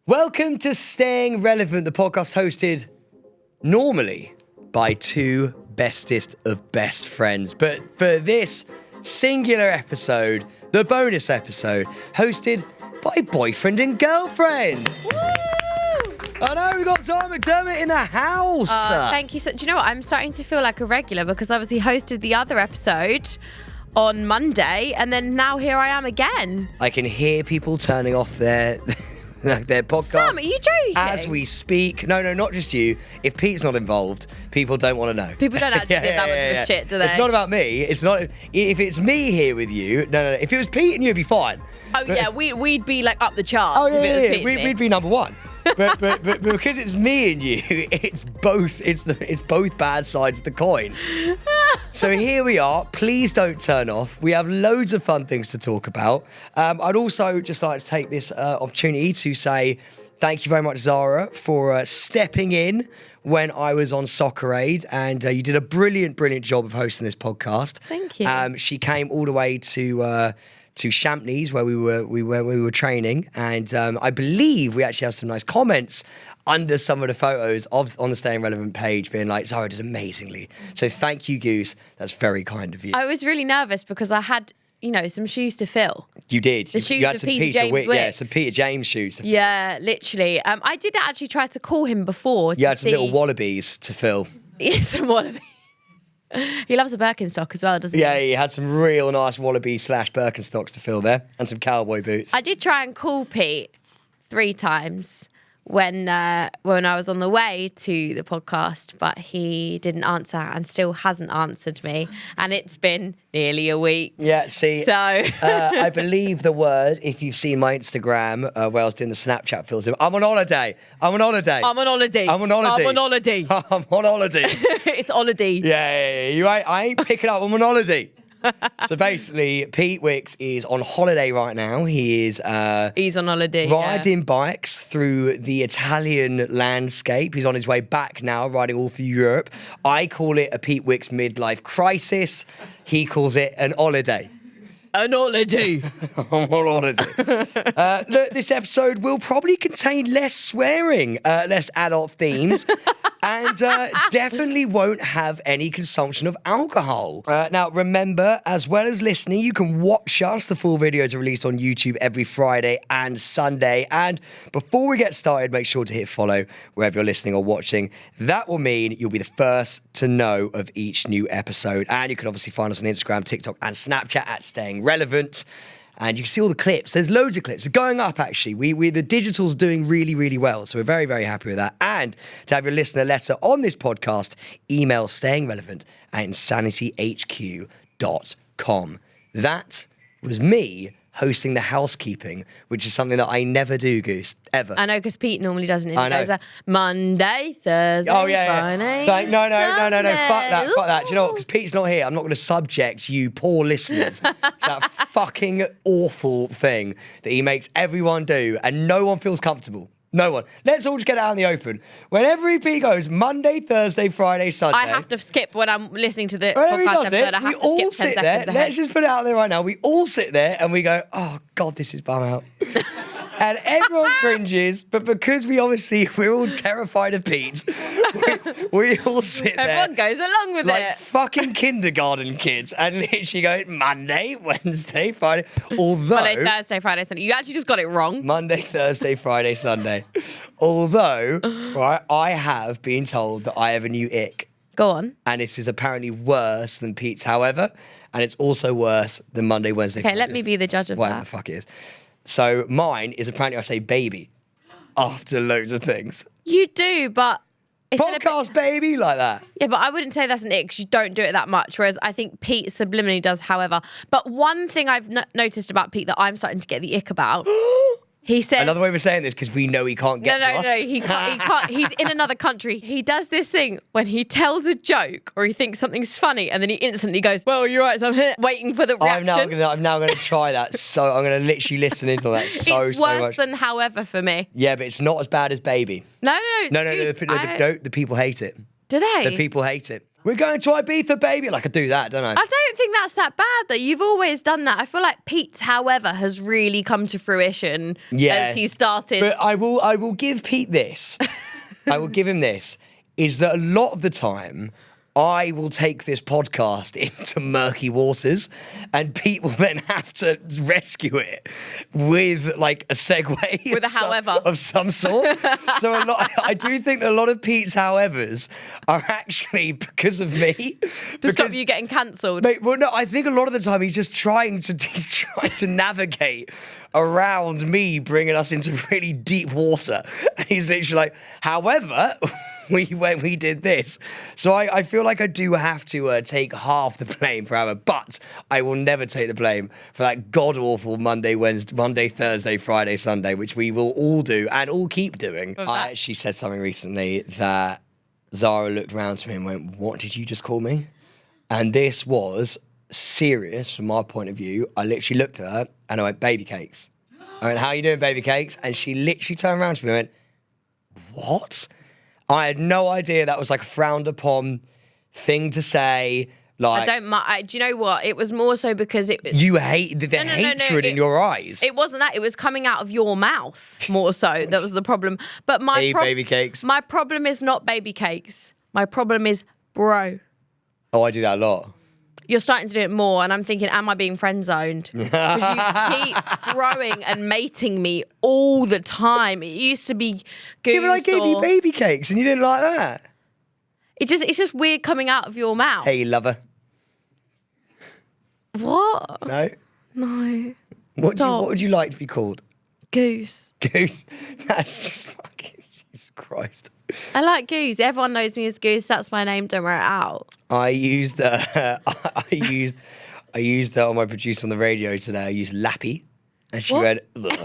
Welcome to Staying Relevant, the podcast hosted normally by two bestest of best friends. But for this singular episode, the bonus episode, hosted by boyfriend and girlfriend. Woo! I know, we've got Zara McDermott in the house. Thank you. Do you know what? I'm starting to feel like a regular because obviously hosted the other episode on Monday and then now here I am again. I can hear people turning off their podcast. Sam, are you joking? As we speak. No, not just you. If Pete's not involved, people don't want to know. People don't actually give that much of a shit, do they? It's not about me. It's not. If it's me here with you, no. If it was Pete and you, it'd be fine. Oh, yeah, we'd be like up the charts. Oh, if it was yeah. Pete and me. We'd be number one. but because it's me and you, it's both bad sides of the coin. So here we are. Please don't turn off. We have loads of fun things to talk about. I'd also just like to take this opportunity to say thank you very much, Zara, for stepping in when I was on Soccer Aid, and you did a brilliant job of hosting this podcast. Thank you. She came all the way to Champneys where we were training, and I believe we actually have some nice comments under some of the photos on the Staying Relevant page being like, Zara did amazingly. So thank you, Goose. That's very kind of you. I was really nervous because I had, some shoes to fill. You did. The shoes you had of some Peter James Wicks. Yeah, some Peter James shoes to fill. Yeah, literally. I did actually try to call him before. You had some little wallabies to fill. Yeah, some wallabies. He loves a Birkenstock as well, doesn't he? Yeah, he had some real nice wallaby / Birkenstocks to fill there, and some cowboy boots. I did try and call Pete 3 times when I was on the way to the podcast, but he didn't answer and still hasn't answered me. And it's been nearly a week. Yeah, see, so I believe the word, if you've seen my Instagram, where I was doing the Snapchat filter, I'm on holiday. I'm on holiday. It's holiday. Yeah. You ain't, I ain't picking up. I'm on holiday. So basically, Pete Wicks is on holiday right now. He's on holiday, riding bikes through the Italian landscape. He's on his way back now, riding all through Europe. I call it a Pete Wicks midlife crisis. He calls it an holiday. An holiday. I'm on holiday. Look, this episode will probably contain less swearing, less adult themes, and definitely won't have any consumption of alcohol. Now, remember, as well as listening, you can watch us. The full videos are released on YouTube every Friday and Sunday. And before we get started, make sure to hit follow wherever you're listening or watching. That will mean you'll be the first to know of each new episode. And you can obviously find us on Instagram, TikTok, and Snapchat at Staying Relevant. And you can see all the clips. There's loads of clips. They're going up, actually. The digital's doing really well. So we're very, very happy with that. And to have your listener letter on this podcast, email stayingrelevant@insanityhq.com. That was me hosting the housekeeping, which is something that I never do, Goose, ever. I know, because Pete normally doesn't. I know. He goes Monday, Thursday, Friday, Like, no. Sunday. Fuck that. Do you know what? Because Pete's not here. I'm not going to subject you poor listeners to that fucking awful thing that he makes everyone do, and no one feels comfortable. No one. Let's all just get out in the open. Whenever he goes Monday, Thursday, Friday, Sunday. I have to skip when I'm listening to the whenever he podcast does episode. it, I have we to all skip 10 sit there. seconds ahead. Let's just put it out there right now. We all sit there and we go, oh, God, this is bum out. And everyone cringes, but because we're all terrified of Pete, we all sit there. Everyone goes along with like it. Fucking kindergarten kids, and literally go Monday, Wednesday, Friday. Although Monday, Thursday, Friday, Sunday. You actually just got it wrong. Monday, Thursday, Friday, Sunday. Although, right, I have been told that I have a new ick. Go on. And this is apparently worse than Pete's, however, and it's also worse than Monday, Wednesday, Okay, Friday. let me be the judge of Whatever that. the fuck it is. So mine is apparently I say baby after loads of things. You do, but it's Podcast baby, like that. Yeah, but I wouldn't say that's an ick because you don't do it that much, whereas I think Pete subliminally does, however. But one thing I've noticed about Pete that I'm starting to get the ick about, he says... Another way of saying this, because we know he can't get to us. No, he can't. He's in another country. He does this thing when he tells a joke or he thinks something's funny and then he instantly goes, well, you're right, so I'm here waiting for the reaction. I'm now going to try that. So I'm going to literally listen into that It's worse than however for me. Yeah, but it's not as bad as baby. No. No, the people hate it. Do they? The people hate it. we're going to Ibiza, baby. Like I do that, don't I? I don't think that's that bad though. You've always done that. I feel like Pete's, however, has really come to fruition as he started. But I will give Pete this. I will give him this, is that a lot of the time I will take this podcast into murky waters and Pete will then have to rescue it with like a segue. With a however. Of some sort. So I do think that a lot of Pete's howevers are actually because of me. To stop you getting cancelled. Well, no, I think a lot of the time he's trying to navigate around me bringing us into really deep water. And he's literally like, however... when we did this. So I feel like I do have to take half the blame for Hammer, but I will never take the blame for that god-awful Monday, Thursday, Friday, Sunday, which we will all do and all keep doing. I actually said something recently that Zara looked around to me and went, what did you just call me? And this was serious from my point of view. I literally looked at her and I went, baby cakes. I went, how are you doing, baby cakes? And she literally turned around to me and went, what? I had no idea that was like a frowned upon thing to say. Like, I don't. Do you know what? It was more so because it. You hate the hatred in your eyes. It wasn't that. It was coming out of your mouth more so. That was the problem. But baby cakes. My problem is not baby cakes. My problem is bro. Oh, I do that a lot. You're starting to do it more, and I'm thinking, am I being friend zoned? Because you keep growing and mating me all the time. It used to be goose. Yeah, but I gave you baby cakes, and you didn't like that. It's just weird coming out of your mouth. Hey, lover. What? No. No. What would you like to be called? Goose. Goose. That's just fucking Jesus Christ. I like Goose. Everyone knows me as Goose. That's my name. Don't wear it out. I used on my producer on the radio today. I used Lappy, and she went, ugh.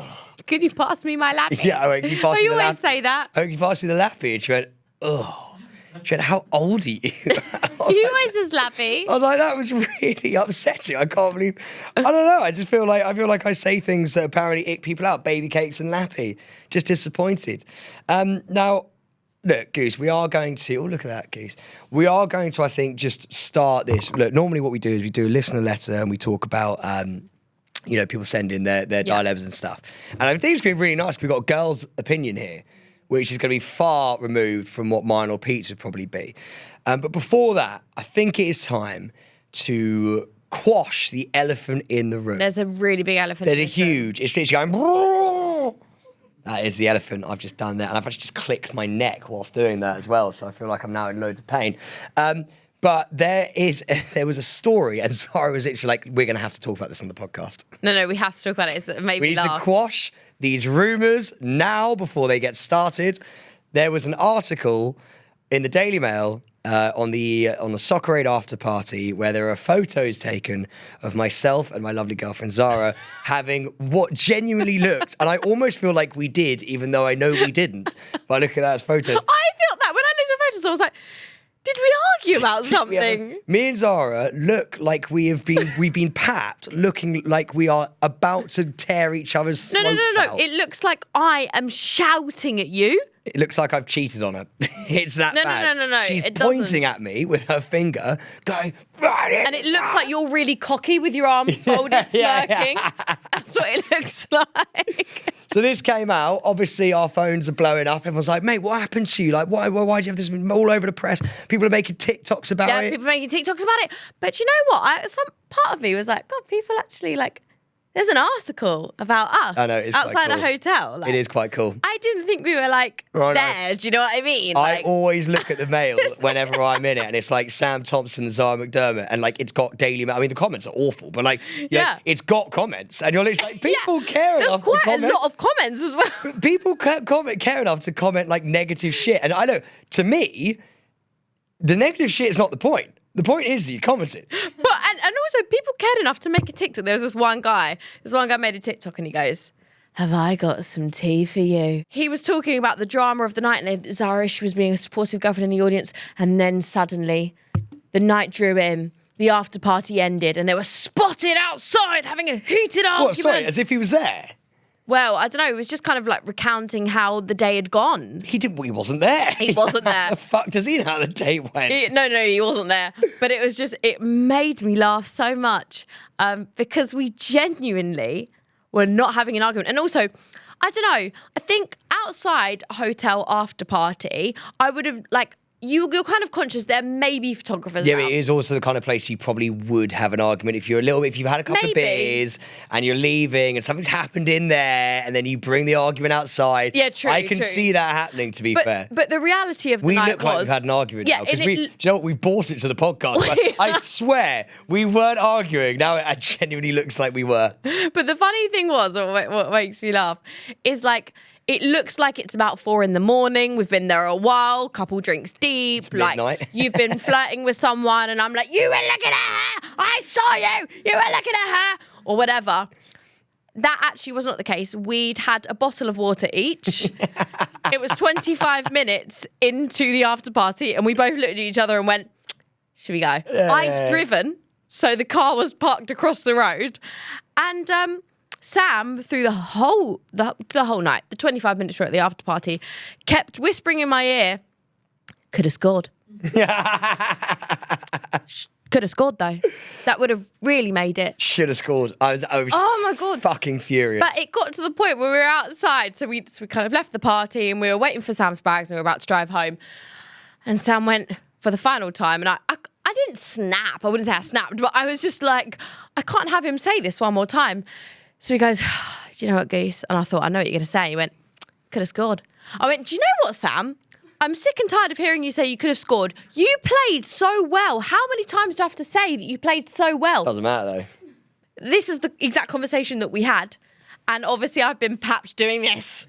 Can you pass me my Lappy? Yeah, I went, can you pass me the You always Lappy? say that. I went, can you pass me the Lappy? And she went, ugh. She went, how old are you? You always says Lappy. I was like, that was really upsetting. I can't believe. I don't know. I just feel like I say things that apparently ick people out. Baby cakes and Lappy. Just disappointed. Now. Look, Goose, we are going to... Oh, look at that, Goose. We are going to, I think, just start this. Look, normally what we do is we do a listener letter and we talk about, people send in their dilemmas and stuff. And I think it's going to be really nice because we've got a girl's opinion here, which is going to be far removed from what mine or Pete's would probably be. But before that, I think it is time to quash the elephant in the room. There's a really big elephant in the room. There's a huge... It's literally going... That is the elephant. I've just done that. And I've actually just clicked my neck whilst doing that as well. So I feel like I'm now in loads of pain. But there was a story, and Zara was literally like, we're going to have to talk about this on the podcast. No, we have to talk about it. It made we me need laugh. to quash these rumours now before they get started. There was an article in the Daily Mail on the Soccer Aid after party where there are photos taken of myself and my lovely girlfriend Zara having what genuinely looked, and I almost feel like we did, even though I know we didn't, by looking at those photos. I felt that when I looked at the photos, I was like, did we argue about something? Me and Zara look like we've been papped, looking like we are about to tear each other's throats out. It looks like I am shouting at you. It looks like I've cheated on her. It's that bad. No. She's it pointing doesn't. at me with her finger, going, and it looks like you're really cocky with your arms folded, smirking. Yeah. That's what it looks like. So this came out. Obviously, our phones are blowing up. Everyone's like, mate, what happened to you? Like, why do you have this all over the press? People are making TikToks about it. People are making TikToks about it. But you know what? Some part of me was like, God, people actually like... There's an article about us outside a hotel. It is quite cool. I didn't think we were like there. Do you know what I mean? I always look at the mail whenever I'm in it, and it's like Sam Thompson and Zara McDermott, and like it's got Daily Mail. I mean, the comments are awful, but like, it's got comments, and you're like, people care enough to comment. There's quite a lot of comments as well. People care enough to comment like negative shit, and I know to me, the negative shit is not the point. The point is that you commented. But and also people cared enough to make a TikTok. There was this one guy made a TikTok and he goes, have I got some tea for you? He was talking about the drama of the night and Zara, she was being a supportive girlfriend in the audience, and then suddenly the night drew in, the after party ended, and they were spotted outside having a heated argument. What, sorry, as if he was there? Well, I don't know. It was just kind of like recounting how the day had gone. He wasn't there. He wasn't there. The fuck does he know how the day went? No, he wasn't there. But it was just, it made me laugh so much because we genuinely were not having an argument. And also, I don't know, I think outside a hotel after party, I would have like, you're kind of conscious there may be photographers Yeah, around. but it is also the kind of place you probably would have an argument if you've had a couple of beers and you're leaving and something's happened in there and then you bring the argument outside. Yeah, true. I can see that happening, to be fair. But the reality of the We night look like we've had an argument now. Because do you know what? We've brought it to the podcast. But I swear, we weren't arguing. Now it genuinely looks like we were. But the funny thing was, what makes me laugh, is like, it looks like it's about 4 a.m. We've been there a while, couple drinks deep. It's midnight. You've been flirting with someone, and I'm like, you were looking at her. I saw you. You were looking at her, or whatever. That actually was not the case. We'd had a bottle of water each. It was 25 minutes into the after party, and we both looked at each other and went, "Should we go?" I'd driven, so the car was parked across the road, and Sam, through the whole night, the 25 minutes we're at the after party, kept whispering in my ear, could have scored. Could have scored, though. That would have really made it. Should have scored. I was oh, my God. fucking furious. But it got to the point where we were outside, so we kind of left the party and we were waiting for Sam's bags and we were about to drive home. And Sam went for the final time, and I didn't snap. I wouldn't say I snapped, but I was just like, I can't have him say this one more time. So he goes, do you know what, Goose? And I thought, I know what you're going to say. And he went, could have scored. I went, do you know what, Sam? I'm sick and tired of hearing you say you could have scored. You played so well. How many times do I have to say that you played so well? Doesn't matter, though. This is the exact conversation that we had. And obviously I've been perhaps doing this.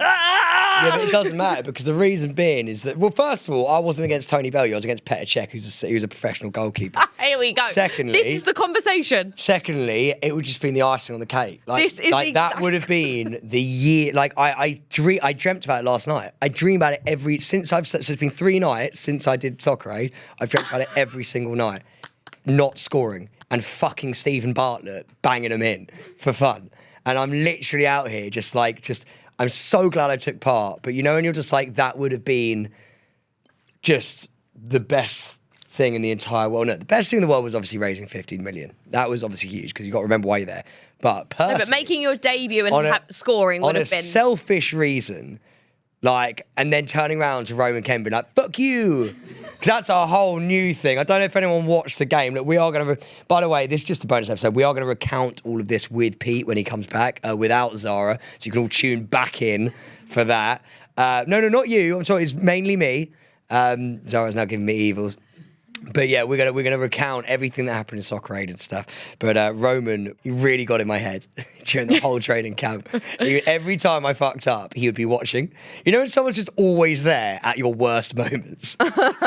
Yeah, but it doesn't matter because the reason being is that, well, first of all, I wasn't against Tony Bellew. I was against Petr Cech, who's a professional goalkeeper. Here we go. Secondly, this is the conversation. Secondly, it would just been the icing on the cake. Like, This is like the that would have been the year. Like I dreamt about it last night. I dream about it so it's been 3 nights since I did Soccer Aid. I've dreamt about it every single night, not scoring and fucking Stephen Bartlett banging them in for fun. And I'm literally out here just. I'm so glad I took part, but you know, when you're just like, that would have been just the best thing in the entire world. No, the best thing in the world was obviously raising 15 million. That was obviously huge because you got to remember why you're there. But personally, No, but making your debut and scoring would have been... On a selfish reason, like, and then turning around to Roman Kemp and like, fuck you. Because that's a whole new thing. I don't know if anyone watched the game. Look, we are going to... By the way, this is just a bonus episode. We are going to recount all of this with Pete when he comes back, without Zara. So you can all tune back in for that. No, not you. I'm sorry, it's mainly me. Zara's now giving me evils. But yeah, we're gonna recount everything that happened in Soccer Aid and stuff. But Roman, he really got in my head during the whole training camp. Every time I fucked up, he would be watching. You know when someone's just always there at your worst moments?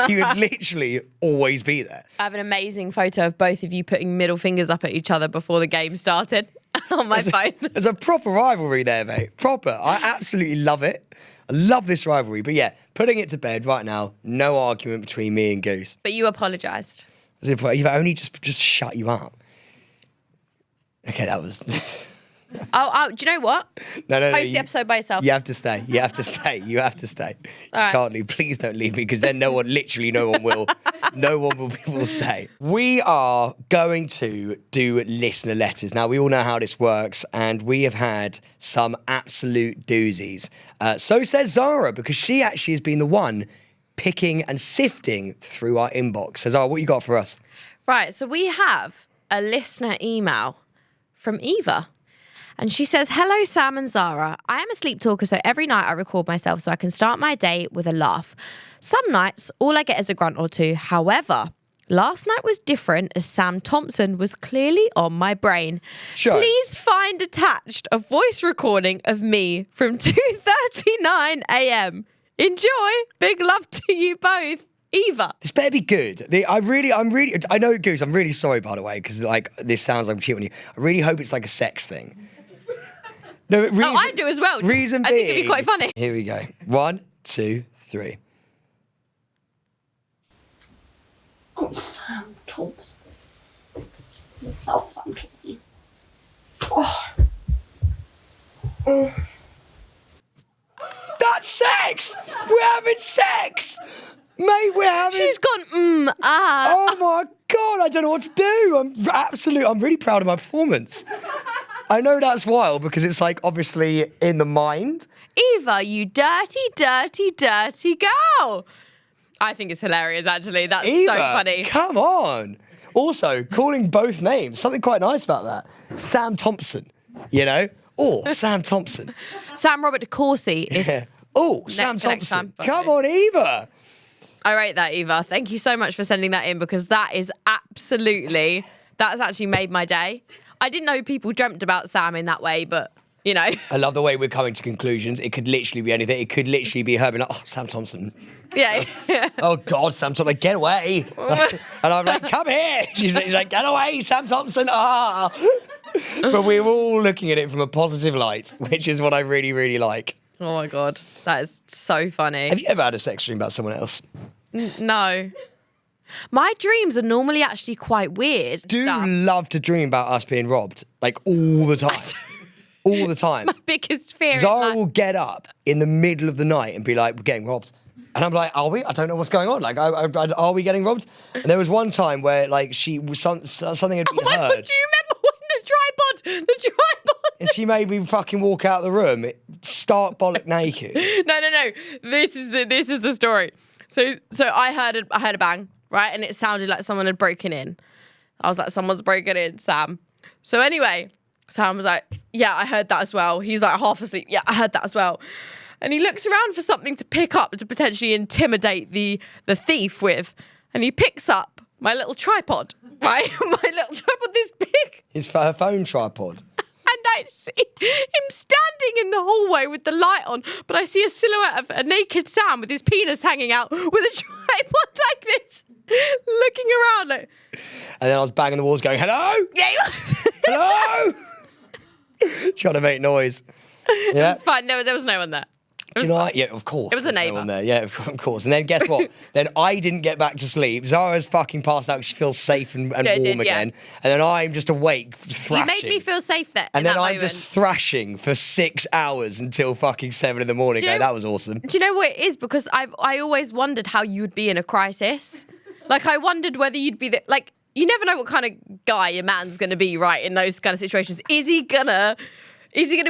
He would literally always be there. I have an amazing photo of both of you putting middle fingers up at each other before the game started on my phone. There's a proper rivalry there, mate. Proper. I absolutely love it. I love this rivalry. But yeah, putting it to bed right now, no argument between me and Goose. But you apologised. You've only just shut you up. Okay, that was... Oh, do you know what? No. Post the episode by yourself. You have to stay. You have to stay. You have to stay. All right. Can't leave. Please don't leave me because then no one will stay. We are going to do listener letters. Now, we all know how this works and we have had some absolute doozies. So says Zara because she actually has been the one picking and sifting through our inbox. So Zara, what you got for us? Right, so we have a listener email from Eva. And she says, hello, Sam and Zara. I am a sleep talker, so every night I record myself so I can start my day with a laugh. Some nights, all I get is a grunt or two. However, last night was different as Sam Thompson was clearly on my brain. Sure. Please find attached a voice recording of me from 2:39 a.m. Enjoy. Big love to you both. Eva. This better be good. I know, Goose, I'm really sorry, by the way, because like this sounds like I'm cheating on you. I really hope it's like a sex thing. No, I do as well. Reason I being, think it'd be quite funny. Here we go. 1, 2, 3. Oh, Sam Thompson. Oh, Sam Thompson. Oh. That's sex! We're having sex! Mate, we're having... She's gone, Oh my God, I don't know what to do. I'm really proud of my performance. I know that's wild because it's like obviously in the mind. Eva, you dirty, dirty, dirty girl. I think it's hilarious, actually. That's Eva, so funny. Come on. Also, calling both names, something quite nice about that. Sam Thompson, you know? Or Sam Thompson. Sam Robert DeCourcy. Yeah. Oh, Sam to next Thompson. time, Come on, Eva. I rate that, Eva. Thank you so much for sending that in because that's actually made my day. I didn't know people dreamt about Sam in that way, but, you know. I love the way we're coming to conclusions. It could literally be anything. It could literally be her being like, oh, Sam Thompson. Yeah. Oh, God, Sam Thompson, like, get away. And I'm like, come here. She's like, get away, Sam Thompson. Ah. But we're all looking at it from a positive light, which is what I really, really like. Oh, my God. That is so funny. Have you ever had a sex dream about someone else? No. My dreams are normally actually quite weird. Do you love to dream about us being robbed? Like, all the time. All the time. My biggest fear. Zara will get up in the middle of the night and be like, we're getting robbed. And I'm like, are we? I don't know what's going on. Like, are we getting robbed? And there was one time where, like, she was something had been Oh my heard. God, do you remember when the tripod? And she made me fucking walk out of the room, stark bollock naked. No. This is the story. So I heard a bang, right? And it sounded like someone had broken in. I was like, someone's broken in, Sam. So anyway, Sam was like, yeah, I heard that as well. He's like half asleep. Yeah, I heard that as well. And he looks around for something to pick up to potentially intimidate the thief with. And he picks up my little tripod, right? My little tripod this big. It's for her phone tripod. And I see him standing in the hallway with the light on, but I see a silhouette of a naked Sam with his penis hanging out with a tripod like this, looking around like... And then I was banging the walls going, hello? Yeah, he was. Hello? Trying to make noise. Yeah. It was fine. No, there was no one there. Do you know what? Yeah, of course. It was a there's no neighbour. one there. Yeah, of course. And then guess what? Then I didn't get back to sleep. Zara's fucking passed out. She feels safe and warm again. And then I'm just awake, thrashing. You made me feel safe there. And then I'm moment. just thrashing for 6 hours until fucking 7 in the morning. Do you know- That was awesome. Do you know what it is? Because I always wondered how you would be in a crisis. Like, I wondered whether you'd be you never know what kind of guy your man's going to be, right, in those kind of situations. Is he gonna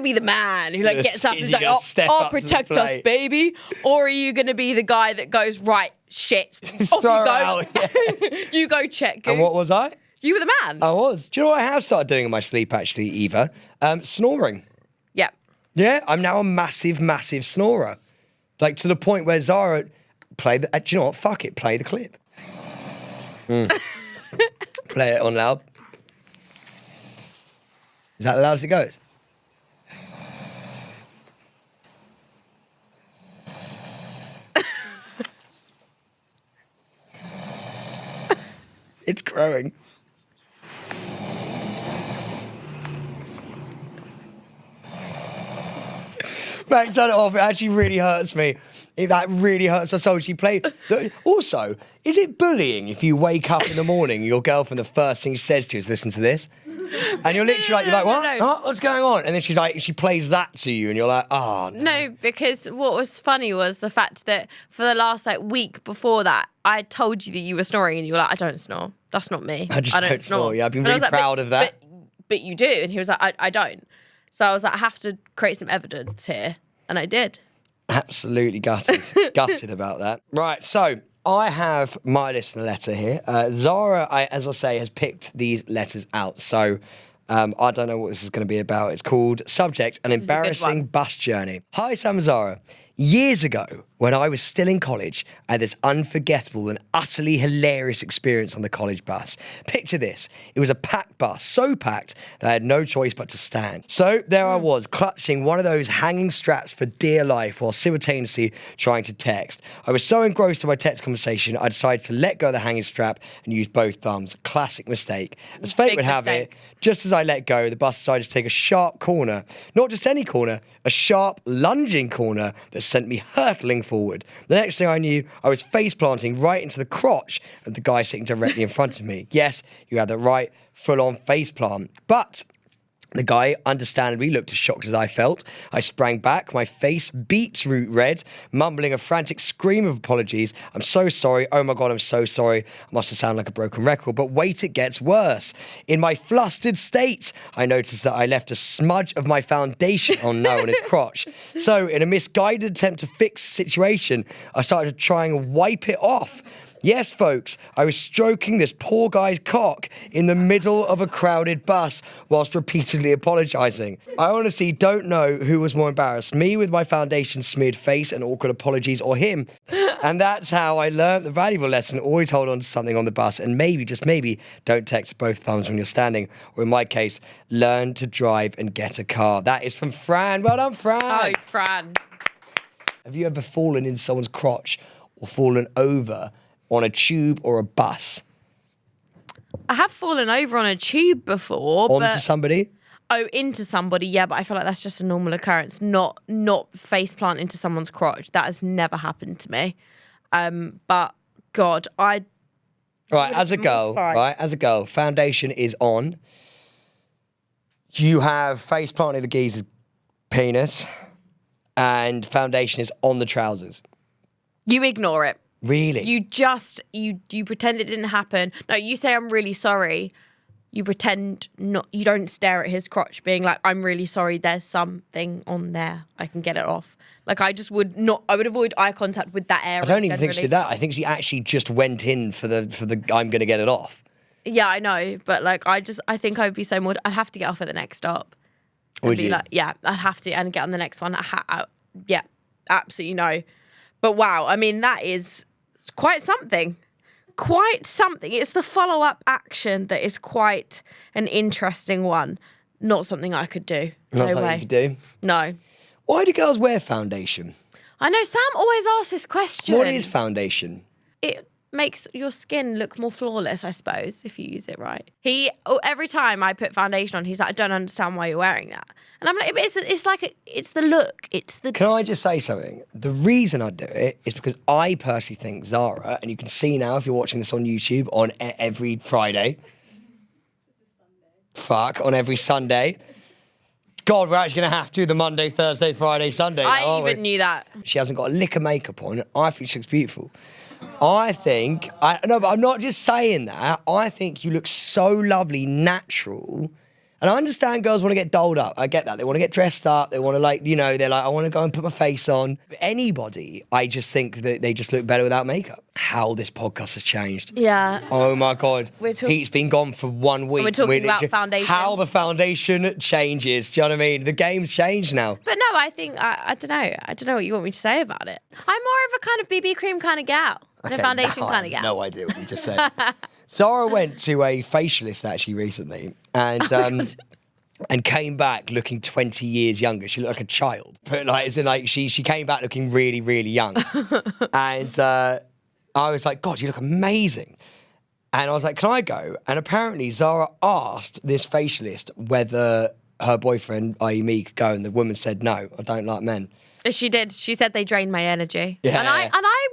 be the man who gets up and is like, I'll protect us, baby? Or are you going to be the guy that goes, right, shit, off Throw you go. out, yeah. You go check, Goose. And what was I? You were the man. I was. Do you know what I have started doing in my sleep, actually, Eva? Snoring. Yeah. Yeah, I'm now a massive, massive snorer. Like, to the point where Zara, do you know what? Fuck it, play the clip. Play it on loud. Is that the loudest it goes? It's growing. Mac, turn it off. It actually really hurts me. That really hurts her soul. She played. Also, is it bullying if you wake up in the morning and your girlfriend, the first thing she says to you is, listen to this? And you're literally you're like, what? No. Huh? What's going on? And then she's like, she plays that to you and you're like, oh, no. No, because what was funny was the fact that for the last week before that, I told you that you were snoring and you were like, I don't snore. That's not me. I just don't snore. Yeah, I've been really proud of that. But you do. And he was like, I don't. So I was like, I have to create some evidence here. And I did. Absolutely gutted about that. Right, so I have my listener letter here. Zara, as I say, has picked these letters out. So I don't know what this is going to be about. It's called Subject, An Embarrassing Bus Journey. Hi, Sam and Zara. Years ago, when I was still in college, I had this unforgettable and utterly hilarious experience on the college bus. Picture this. It was a packed bus, so packed that I had no choice but to stand. So there I was, clutching one of those hanging straps for dear life while simultaneously trying to text. I was so engrossed in my text conversation, I decided to let go of the hanging strap and use both thumbs. Classic mistake. As fate would have it, just as I let go, the bus decided to take a sharp corner. Not just any corner, a sharp, lunging corner that sent me hurtling forward. The next thing I knew, I was face planting right into the crotch of the guy sitting directly in front of me. Yes, you had that right, full on face plant. But The guy understandably looked as shocked as I felt. I sprang back, my face beetroot red, mumbling a frantic scream of apologies. I'm so sorry. Oh my God, I'm so sorry. I must have sounded like a broken record. But wait, it gets worse. In my flustered state, I noticed that I left a smudge of my foundation on his crotch. So, in a misguided attempt to fix the situation, I started to try and wipe it off. Yes, folks, I was stroking this poor guy's cock in the middle of a crowded bus whilst repeatedly apologising. I honestly don't know who was more embarrassed, me with my foundation-smeared face and awkward apologies, or him. And that's how I learnt the valuable lesson: always hold on to something on the bus, and maybe, just maybe, don't text both thumbs when you're standing. Or in my case, learn to drive and get a car. That is from Fran. Well done, Fran. Oh, Fran. Have you ever fallen in someone's crotch or fallen over on a tube or a bus? I have fallen over on a tube before. Onto somebody? Oh, into somebody, yeah, but I feel like that's just a normal occurrence, not face plant into someone's crotch. That has never happened to me. But God, Right, as a girl, foundation is on. You have face planted the geezer's penis, and foundation is on the trousers. You ignore it. Really? You pretend it didn't happen. No, you say I'm really sorry. You pretend not. You don't stare at his crotch, being like, "I'm really sorry. There's something on there. I can get it off." Like I just would not. I would avoid eye contact with that area. I don't even think she did that. I think she actually just went in for the. I'm going to get it off. Yeah, I know, but like I think I would be so more. I'd have to get off at the next stop. Would you? Like, yeah, I'd have to, and get on the next one. Yeah, absolutely no. But wow, I mean that is. It's quite something. Quite something. It's the follow-up action that is quite an interesting one. Not something I could do. Not no something way. you could do? No. Why do girls wear foundation? I know, Sam always asks this question. What is foundation? It makes your skin look more flawless, I suppose, if you use it right. Every time I put foundation on, he's like, I don't understand why you're wearing that. And I'm like, it's the look. Can I just say something? The reason I do it is because I personally think Zara, and you can see now if you're watching this on YouTube, on every Friday. On every Sunday. God, we're actually going to have to do the Monday, Thursday, Friday, Sunday. I even knew that. She hasn't got a lick of makeup on. I think she looks beautiful. No, but I'm not just saying that. I think you look so lovely, natural. And I understand girls want to get dolled up. I get that. They want to get dressed up. They want to they're like, I want to go and put my face on. But anybody, I just think that they just look better without makeup. How this podcast has changed. Yeah. Oh my God. Pete's been gone for 1 week. We're talking about foundation. How the foundation changes. Do you know what I mean? The game's changed now. But no, I think, I don't know. I don't know what you want me to say about it. I'm more of a kind of BB cream kind of gal. A foundation kind of gal. No idea what you just said. Zara went to a facialist actually recently and came back looking 20 years younger. She looked like a child. But she came back looking really, really young. And I was like, God, you look amazing. And I was like, can I go? And apparently Zara asked this facialist whether her boyfriend, i.e. me, could go. And the woman said, no, I don't like men. She did. She said they drained my energy. Yeah. And I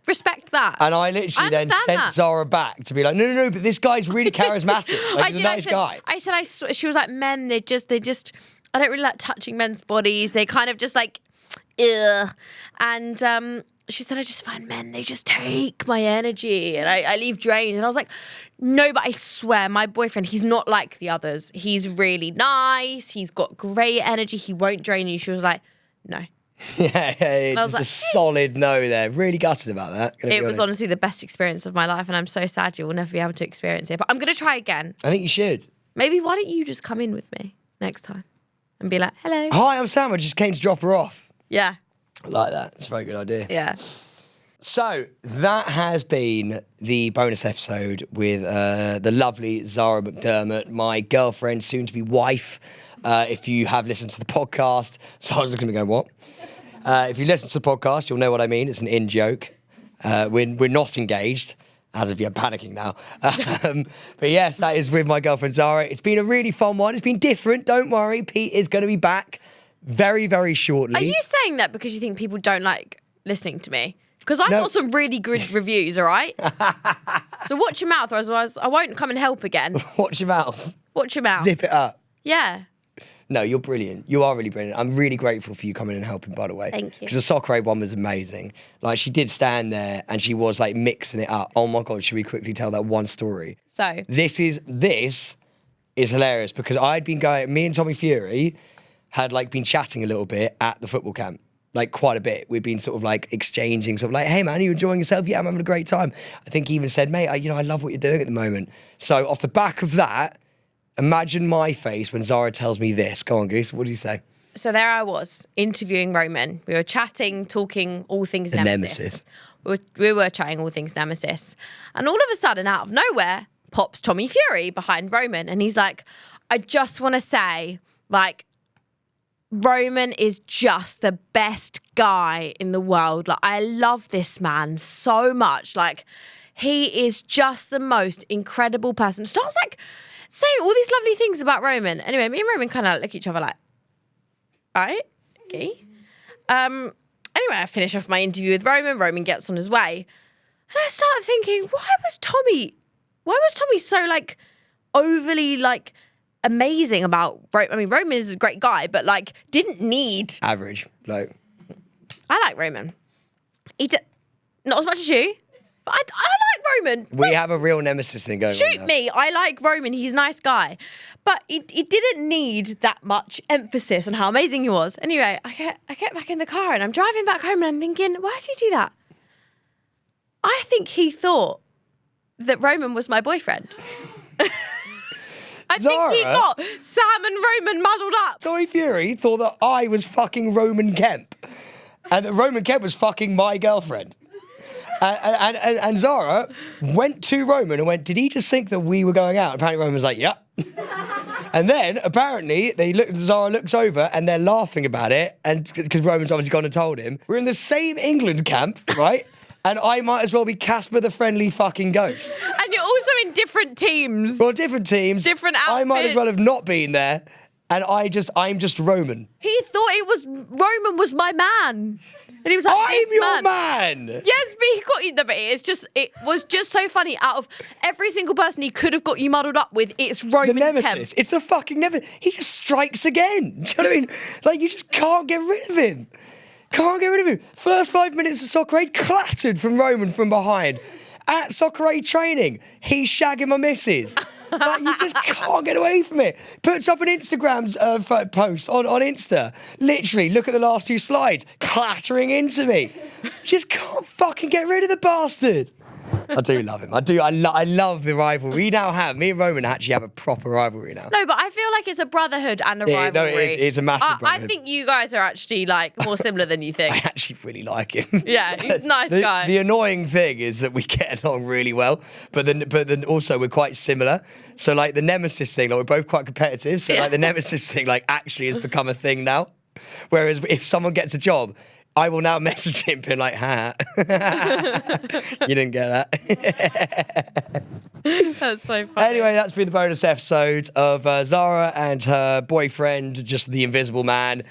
respect that. And I literally then sent Zara back to be like, no, but this guy's really charismatic. Like, he's a nice guy. I said, she was like, men, they just, I don't really like touching men's bodies. They kind of just like, ugh. And she said, I just find men, they just take my energy and I leave drained. And I was like, no, but I swear, my boyfriend, he's not like the others. He's really nice. He's got great energy. He won't drain you. She was like, no. Yeah, just a solid no there. Really gutted about that. It was honestly the best experience of my life, and I'm so sad you will never be able to experience it. But I'm going to try again. I think you should. Maybe why don't you just come in with me next time and be like, hello. Hi, I'm Sam. I just came to drop her off. Yeah. I like that. It's a very good idea. Yeah. So that has been the bonus episode with the lovely Zara McDermott, my girlfriend, soon to be wife. If you have listened to the podcast, so I was going to go, what? If you listen to the podcast, you'll know what I mean. It's an in joke. We're not engaged, as if you're panicking now. But yes, that is with my girlfriend Zara. It's been a really fun one. It's been different. Don't worry, Pete is going to be back very, very shortly. Are you saying that because you think people don't like listening to me? Because I've got some really good reviews, all right? So watch your mouth, otherwise I won't come and help again. Watch your mouth. Watch your mouth. Zip it up. Yeah. No, you're brilliant. You are really brilliant. I'm really grateful for you coming and helping, by the way. Thank you. Because the soccer aid one was amazing. Like, she did stand there and she was like mixing it up. Oh my God, should we quickly tell that one story? So This is hilarious because me and Tommy Fury had like been chatting a little bit at the football camp. Like quite a bit. We'd been sort of like exchanging, sort of like, hey man, are you enjoying yourself? Yeah, I'm having a great time. I think he even said, mate, I love what you're doing at the moment. So off the back of that, imagine my face when Zara tells me this. Go on, Goose, what do you say? So there I was, interviewing Roman. We were chatting, talking all things The nemesis. We were chatting all things nemesis. And all of a sudden, out of nowhere, pops Tommy Fury behind Roman. And he's like, I just want to say, like, Roman is just the best guy in the world. Like, I love this man so much. Like, he is just the most incredible person. Starts like saying all these lovely things about Roman. Anyway, me and Roman kind of look at each other like, all right, okay. Anyway, I finish off my interview with Roman. Roman gets on his way. And I started thinking, why was Tommy so like overly like amazing about Roman is a great guy, but like didn't need Average, like. I like Roman. Not as much as you, but I like Roman. We have a real nemesis thing going on. Shoot me. I like Roman. He's a nice guy. But it didn't need that much emphasis on how amazing he was. Anyway, I get back in the car and I'm driving back home and I'm thinking, why did he do that? I think he thought that Roman was my boyfriend. I think he got Sam and Roman muddled up. Tommy Fury thought that I was fucking Roman Kemp. And that Roman Kemp was fucking my girlfriend. And Zara went to Roman and went, did he just think that we were going out? Apparently Roman was like, yeah. And then apparently Zara looks over and they're laughing about it. And because Roman's obviously gone and told him, we're in the same England camp, right? And I might as well be Casper the Friendly fucking Ghost. And you're also in different teams. Well, different teams. Different outfits. I might as well have not been there. And I'm just Roman. He thought Roman was my man. And he was like, I'm your man. Yes, but he got you. No, but it was just so funny. Out of every single person he could have got you muddled up with, it's Roman The nemesis. Kemp. It's the fucking nemesis. He just strikes again. Do you know what I mean? Like, you just can't get rid of him. Can't get rid of him. First 5 minutes of soccer aid, clattered from Roman from behind. At soccer aid training, he's shagging my missus. Like, you just can't get away from it. Puts up an Instagram post on Insta. Literally, look at the last two slides. Clattering into me. Just can't fucking get rid of the bastard. I do love him. I love the rivalry. Me and Roman actually have a proper rivalry now. No, but I feel like it's a brotherhood and a rivalry. No, it's a massive brotherhood. I think you guys are actually like more similar than you think. I actually really like him. Yeah, he's a nice guy. The annoying thing is that we get along really well, but then also we're quite similar. So like the nemesis thing, like we're both quite competitive. So like the nemesis thing, like actually has become a thing now. Whereas if someone gets a job, I will now message him being like, ha. You didn't get that. That's so funny. Anyway, that's been the bonus episode of Zara and her boyfriend, just the invisible man.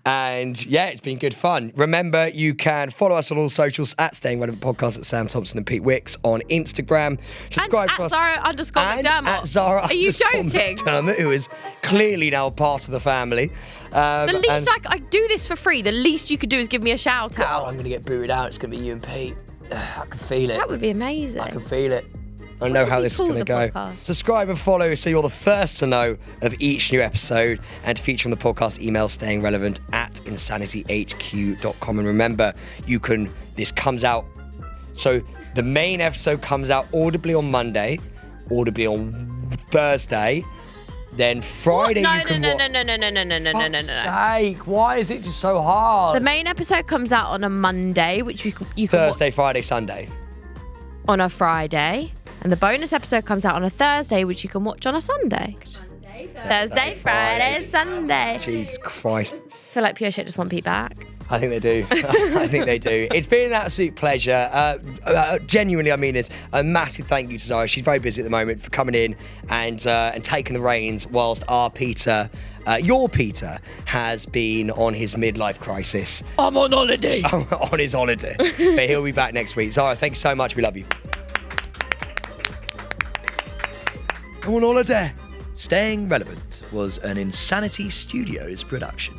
And yeah, it's been good fun. Remember, you can follow us on all socials at Staying Relevant Podcast at Sam Thompson and Pete Wicks on Instagram. Subscribe to us. Zara_McDermott. At Zara Are you joking? McDermott, who is clearly now part of the family. The least I do this for free. The least you could do is give me a shout out. Oh, I'm going to get booted out. It's going to be you and Pete. I can feel it. That would be amazing. I can feel it. I know how this is going to go. Podcast? Subscribe and follow so you're the first to know of each new episode and to feature on the podcast email staying relevant at insanityhq.com. And remember, this comes out. So the main episode comes out audibly on Monday, audibly on Thursday. Then Friday No. Fuck's sake, why is it just so hard? The main episode comes out on a Monday, which you can Thursday, Friday, Sunday. On a Friday. And the bonus episode comes out on a Thursday, which you can watch on a Sunday. Thursday, Friday, Sunday. Jesus Christ. I feel like Pure Shit just want Pete back. I think they do. I think they do. It's been an absolute pleasure. Genuinely, I mean this. A massive thank you to Zara. She's very busy at the moment for coming in and taking the reins whilst our Peter, your Peter, has been on his midlife crisis. I'm on holiday. On his holiday. But he'll be back next week. Zara, thanks so much. We love you. I'm on holiday. Staying Relevant was an Insanity Studios production.